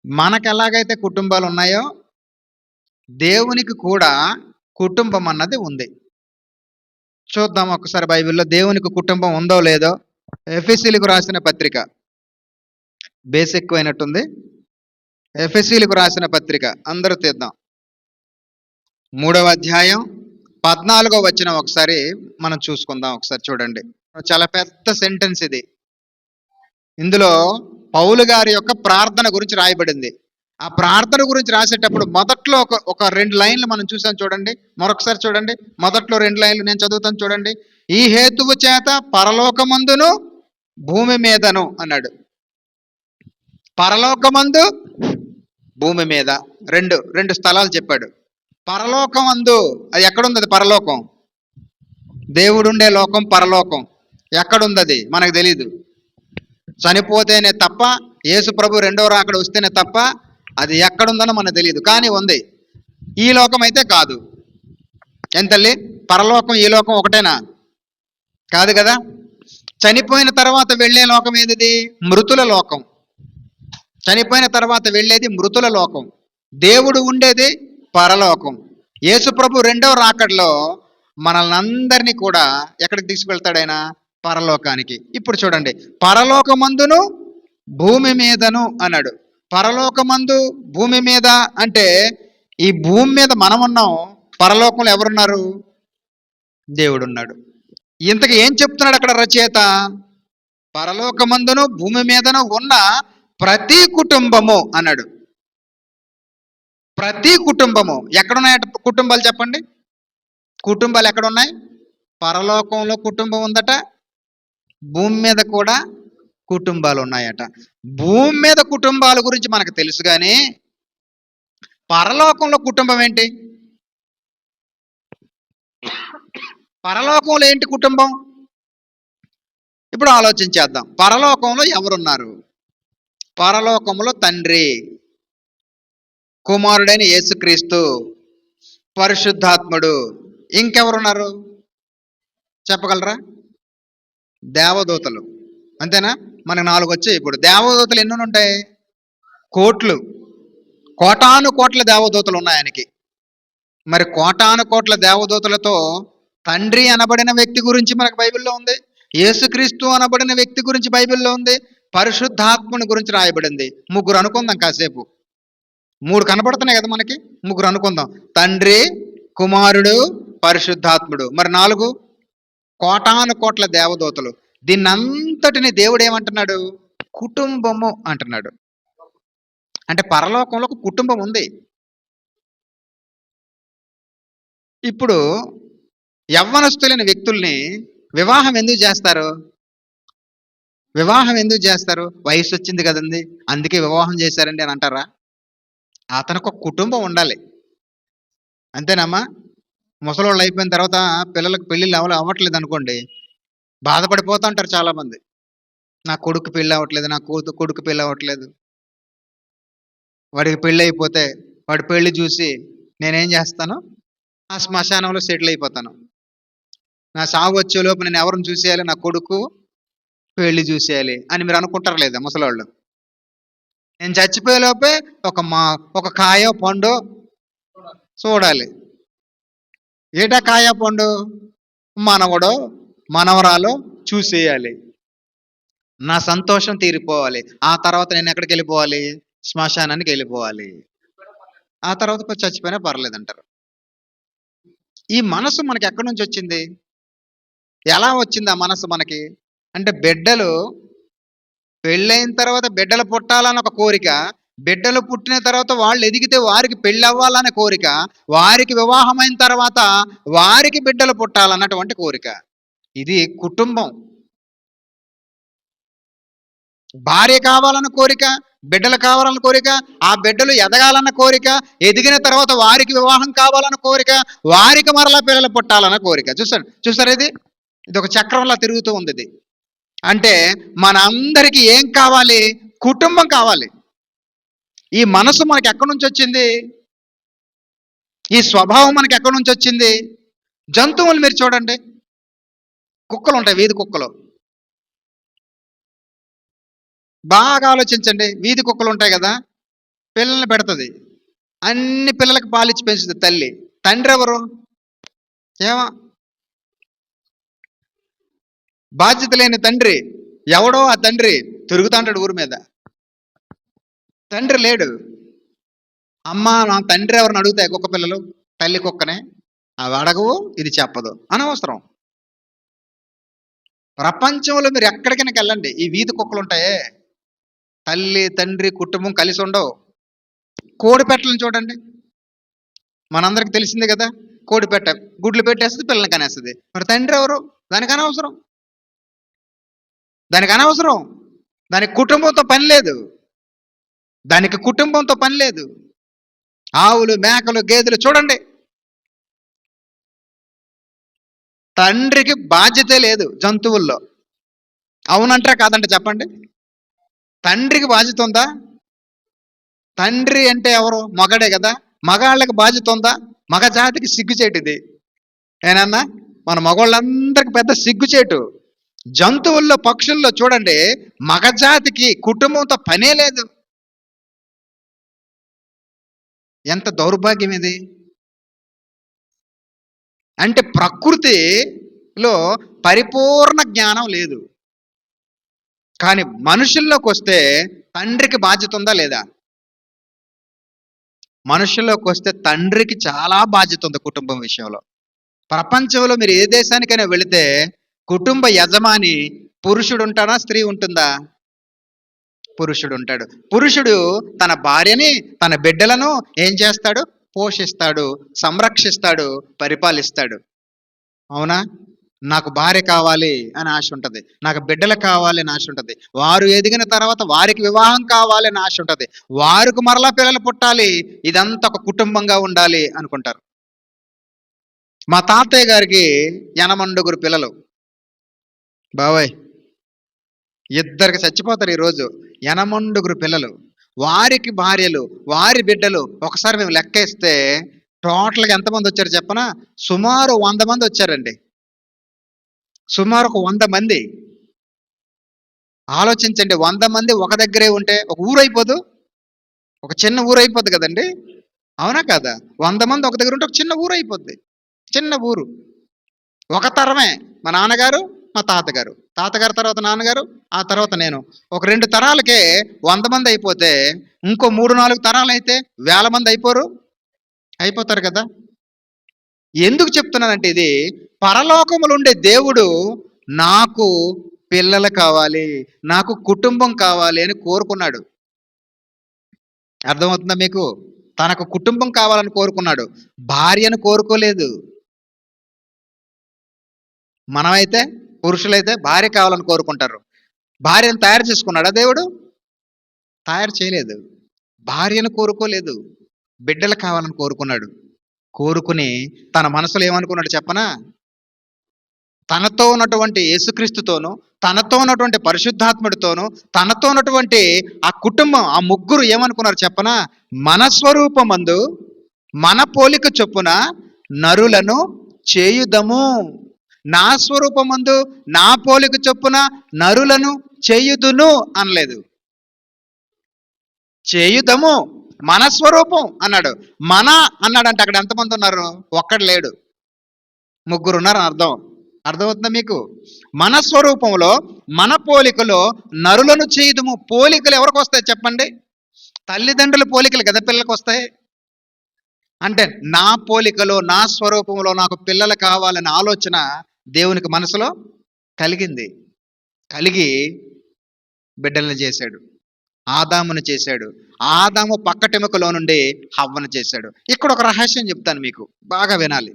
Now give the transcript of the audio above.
మనకెలాగైతే కుటుంబాలు ఉన్నాయో, దేవునికి కూడా కుటుంబం అన్నది ఉంది. చూద్దాం ఒకసారి బైబిల్‌లో దేవునికి కుటుంబం ఉందో లేదో. ఎఫెసీయులకు రాసిన పత్రిక. బేస్ ఎక్కువైనట్టుంది. ఎఫెసీయులకు రాసిన పత్రిక అందరూ తీద్దాం. 3వ అధ్యాయం 14వ వచనం ఒకసారి మనం చూసుకుందాం. ఒకసారి చూడండి. చాలా పెద్ద సెంటెన్స్ ఇది. ఇందులో పౌలు గారి యొక్క ప్రార్థన గురించి రాయబడింది. ఆ ప్రార్థన గురించి రాసేటప్పుడు మొదట్లో ఒక 2 లైన్లు మనం చూసాం చూడండి. మరొకసారి చూడండి. మొదట్లో 2 లైన్లు నేను చదువుతాను చూడండి. ఈ హేతువు చేత పరలోకమందును భూమి మీదను అన్నాడు. పరలోకమందు భూమి మీద రెండు స్థలాలు చెప్పాడు. పరలోకమందు అది ఎక్కడుంది? అది పరలోకం. దేవుడుండే లోకం పరలోకం. ఎక్కడుంది అది మనకు తెలీదు. చనిపోతేనే తప్ప, యేసు ప్రభు రెండవ రాకడ వస్తేనే తప్ప అది ఎక్కడుందనో మనకు తెలియదు. కానీ ఉంది. ఈ లోకం అయితే కాదు. ఏం తల్లి? పరలోకం ఈ లోకం ఒకటేనా? కాదు కదా. చనిపోయిన తర్వాత వెళ్ళే లోకం ఏది? మృతుల లోకం. చనిపోయిన తర్వాత వెళ్ళేది మృతుల లోకం. దేవుడు ఉండేది పరలోకం. యేసు ప్రభు రెండవ రాకడలో మనల్ని అందరినీ కూడా ఎక్కడికి తీసుకువెళ్తాడు ఆయన? పరలోకానికి. ఇప్పుడు చూడండి, పరలోకమందును భూమి మీదను అన్నాడు. పరలోకమందు భూమి మీద అంటే ఈ భూమి మీద మనం ఉన్నాం. పరలోకంలో ఎవరున్నారు? దేవుడు ఉన్నాడు. ఇంతకు ఏం చెప్తున్నాడు అక్కడ రచయిత? పరలోకమందును భూమి మీదను ఉన్న ప్రతి కుటుంబము అన్నాడు. ప్రతి కుటుంబము. ఎక్కడున్నాయట కుటుంబాలు చెప్పండి? కుటుంబాలు ఎక్కడున్నాయి? పరలోకంలో కుటుంబం ఉందట, భూమి మీద కూడా కుటుంబాలు ఉన్నాయట. భూమి మీద కుటుంబాల గురించి మనకు తెలుసు కానీ పరలోకంలో కుటుంబం ఏంటి? పరలోకంలో ఏంటి కుటుంబం? ఇప్పుడు ఆలోచించేద్దాం. పరలోకంలో ఎవరున్నారు? పరలోకంలో తండ్రి, కుమారుడైన యేసుక్రీస్తు, పరిశుద్ధాత్ముడు. ఇంకెవరున్నారు చెప్పగలరా? దేవదూతలు. అంతేనా? మనకు 4 వచ్చాయి. ఇప్పుడు దేవదూతలు ఎన్ని ఉంటాయి? కోట్లు, కోటాను కోట్ల దేవదూతలు ఉన్నాయి ఆయనకి. మరి కోటాను కోట్ల దేవదూతలతో తండ్రి అనబడిన వ్యక్తి గురించి మనకు బైబిల్లో ఉంది. యేసుక్రీస్తు అనబడిన వ్యక్తి గురించి బైబిల్లో ఉంది. పరిశుద్ధాత్ముని గురించి రాయబడింది. 3 అనుకుందాం కాసేపు. 3 కనపడుతున్నాయి కదా మనకి. 3 అనుకుందాం. తండ్రి, కుమారుడు, పరిశుద్ధాత్ముడు. మరి 4 కోటాను కోట్ల దేవదూతలు. దీన్నంతటిని దేవుడు ఏమంటున్నాడు? కుటుంబము అంటున్నాడు. అంటే పరలోకంలో ఒక కుటుంబం ఉంది. ఇప్పుడు యవ్వనస్తులైన వ్యక్తుల్ని వివాహం ఎందుకు చేస్తారు? వివాహం ఎందుకు చేస్తారు? వయసు వచ్చింది కదండి, అందుకే వివాహం చేశారండి అని అంటారా? అతనికి ఒక కుటుంబం ఉండాలి. అంతేనమ్మా? ముసలోళ్ళు అయిపోయిన తర్వాత పిల్లలకు పెళ్ళిళ్ళు అవ్వట్లేదు అనుకోండి, బాధపడిపోతూ ఉంటారు చాలామంది. నా కొడుకు పెళ్ళి అవ్వట్లేదు, నా కొడుకు పెళ్ళి అవ్వట్లేదు. వాడికి పెళ్ళి అయిపోతే వాడి పెళ్లి చూసి నేనేం చేస్తాను? ఆ శ్మశానంలో సెటిల్ అయిపోతాను. నా సాగు వచ్చేలోపు నేను ఎవరిని చూసేయాలి? నా కొడుకు పెళ్లి చూసేయాలి అని మీరు అనుకుంటారు లేదా ముసలోళ్ళు? నేను చచ్చిపోయేలోపే ఒక కాయో పండు చూడాలి. ఏటా కాయ పండు? మనవడో మనవరాలో చూసేయాలి. నా సంతోషం తీరిపోవాలి. ఆ తర్వాత నేను ఎక్కడికి వెళ్ళిపోవాలి? శ్మశానానికి వెళ్ళిపోవాలి. ఆ తర్వాత చచ్చిపోయినా పర్లేదంటారు. ఈ మనసు మనకి ఎక్కడి నుంచి వచ్చింది? ఎలా వచ్చింది ఆ మనసు మనకి? అంటే బిడ్డలు పెళ్ళైన తర్వాత బిడ్డలు పుట్టాలన్న ఒక కోరిక, బిడ్డలు పుట్టిన తర్వాత వాళ్ళు ఎదిగితే వారికి పెళ్ళి అవ్వాలనే కోరిక, వారికి వివాహమైన తర్వాత వారికి బిడ్డలు పుట్టాలన్నటువంటి కోరిక. ఇది కుటుంబం. భార్య కావాలన్న కోరిక, బిడ్డలు కావాలన్న కోరిక, ఆ బిడ్డలు ఎదగాలన్న కోరిక, ఎదిగిన తర్వాత వారికి వివాహం కావాలన్న కోరిక, వారికి మరలా పిల్లలు పుట్టాలన్న కోరిక. చూసారు ఇది ఒక చక్రంలా తిరుగుతూ ఉంది ఇది. అంటే మనందరికీ ఏం కావాలి? కుటుంబం కావాలి. ఈ మనసు మనకి ఎక్కడి నుంచి వచ్చింది? ఈ స్వభావం మనకి ఎక్కడి నుంచి వచ్చింది? జంతువులు మీరు చూడండి, కుక్కలు ఉంటాయి, వీధి కుక్కలు. బాగా ఆలోచించండి. వీధి కుక్కలు ఉంటాయి కదా, పిల్లల్ని పెడుతుంది. అన్ని పిల్లలకి పాలిచ్చి పెంచుతుంది తల్లి. తండ్రి ఎవరు? ఏమో బాధ్యత లేని తండ్రి. ఎవడో ఆ తండ్రి తిరుగుతాంటాడు ఊరి మీద. తండ్రి లేడు. అమ్మ నా తండ్రి ఎవరిని అడుగుతాయి కుక్క పిల్లలు తల్లి కుక్కనే. అవి అడగవు, ఇది చెప్పదు, అనవసరం. ప్రపంచంలో మీరు ఎక్కడికైనా వెళ్ళండి, ఈ వీధి కుక్కలు ఉంటాయే, తల్లి తండ్రి కుటుంబం కలిసి ఉండవు. కోడి పెట్టలను చూడండి, మనందరికి తెలిసిందే కదా. కోడి పెట్ట గుడ్లు పెట్టేస్తుంది, పిల్లల్ని కనేస్తుంది. మరి తండ్రి ఎవరు? దానికి అనవసరం. దానికి అనవసరం. దానికి కుటుంబంతో పని లేదు. దానికి కుటుంబంతో పని లేదు. ఆవులు మేకలు గేదెలు చూడండి, తండ్రికి బాధ్యత లేదు జంతువుల్లో. అవునంటారా కాదంటే చెప్పండి. తండ్రికి బాధ్యత ఉందా? తండ్రి అంటే ఎవరు? మగడే కదా. మగాళ్ళకి బాధ్యత ఉందా? మగ జాతికి సిగ్గుచేటిది ఏనన్నా. మన మగవాళ్ళందరికి పెద్ద సిగ్గుచేటు. జంతువుల్లో పక్షుల్లో చూడండి, మగజాతికి కుటుంబంతో పనే లేదు. ఎంత దౌర్భాగ్యం ఇది. అంటే ప్రకృతిలో పరిపూర్ణ జ్ఞానం లేదు. కానీ మనుషుల్లోకి వస్తే తండ్రికి బాధ్యత ఉందా లేదా? మనుషుల్లోకి వస్తే తండ్రికి చాలా బాధ్యత ఉంది కుటుంబం విషయంలో. ప్రపంచంలో మీరు ఏ దేశానికైనా వెళితే కుటుంబ యజమాని పురుషుడు ఉంటాడా, స్త్రీ ఉంటుందా? పురుషుడు ఉంటాడు. పురుషుడు తన భార్యని, తన బిడ్డలను ఏం చేస్తాడు? పోషిస్తాడు, సంరక్షిస్తాడు, పరిపాలిస్తాడు. అవునా? నాకు భార్య కావాలి అని ఆశ ఉంటుంది, నాకు బిడ్డలు కావాలి అని ఆశ ఉంటుంది, వారు ఎదిగిన తర్వాత వారికి వివాహం కావాలి అని ఆశ ఉంటుంది, వారికి మరలా పిల్లలు పుట్టాలి, ఇదంతా ఒక కుటుంబంగా ఉండాలి అనుకుంటారు. మా తాతయ్య గారికి 8 పిల్లలు. బాబాయ్ ఇద్దరికి చచ్చిపోతారు ఈరోజు. 8 పిల్లలు, వారికి భార్యలు, వారి బిడ్డలు. ఒకసారి మేము లెక్కేస్తే టోటల్గా ఎంతమంది వచ్చారు చెప్పనా? సుమారు 100 మంది వచ్చారండి. సుమారు ఒక 100 మంది. ఆలోచించండి, 100 మంది ఒక దగ్గరే ఉంటే ఒక ఊరు అయిపోదు? ఒక చిన్న ఊరు అయిపోద్ది కదండి. అవునా కాదా? 100 మంది ఒక దగ్గర ఉంటే ఒక చిన్న ఊరు అయిపోద్ది. చిన్న ఊరు. ఒక తరమే. మా నాన్నగారు, మా తాతగారు, తాతగారు తర్వాత నాన్నగారు, ఆ తర్వాత నేను. ఒక 2 తరాలకే 100 మంది అయిపోతే ఇంకో 3-4 తరాలు అయితే 1000 మంది అయిపోరు? అయిపోతారు కదా. ఎందుకు చెప్తున్నానంటే ఇది, పరలోకములు ఉండే దేవుడు నాకు పిల్లలు కావాలి, నాకు కుటుంబం కావాలి అని కోరుకున్నాడు. అర్థమవుతుందా మీకు? తనకు కుటుంబం కావాలని కోరుకున్నాడు, భార్యను కోరుకోలేదు. మనమైతే పురుషులైతే భార్య కావాలని కోరుకుంటారు. భార్యను తయారు చేసుకున్నాడా దేవుడు? తయారు చేయలేదు. భార్యను కోరుకోలేదు, బిడ్డలు కావాలని కోరుకున్నాడు. కోరుకుని తన మనసులో ఏమనుకున్నాడు చెప్పనా? తనతో ఉన్నటువంటి యేసుక్రీస్తుతోనూ, తనతో ఉన్నటువంటి పరిశుద్ధాత్ముడితోనూ, తనతో ఉన్నటువంటి ఆ కుటుంబం, ఆ ముగ్గురు ఏమనుకున్నారు చెప్పనా? మన స్వరూపమందు మన పోలిక చొప్పున నరులను చేయుదము. నా స్వరూపమందు నా పోలిక చొప్పున నరులను చేయుదును అనలేదు, చేయుదము. మన స్వరూపం అన్నాడు. మన అన్నాడంటే అక్కడ ఎంతమంది ఉన్నారు? ఒక్కడు లేడు, ముగ్గురు ఉన్నారు అని అర్థం. అర్థమవుతుందా మీకు? మన స్వరూపంలో మన పోలికలో నరులను చేయుదుము. పోలికలు ఎవరికి వస్తాయి చెప్పండి? తల్లిదండ్రుల పోలికలు కదా పిల్లలకు వస్తాయి. అంటే నా పోలికలో నా స్వరూపంలో నాకు పిల్లలు కావాలనే ఆలోచన దేవునికి మనసులో కలిగింది. కలిగి బిడ్డలను చేశాడు, ఆదామును చేశాడు. ఆదాము పక్కటెముకలో నుండి హవ్వను చేశాడు. ఇక్కడ ఒక రహస్యం చెప్తాను మీకు, బాగా వినాలి.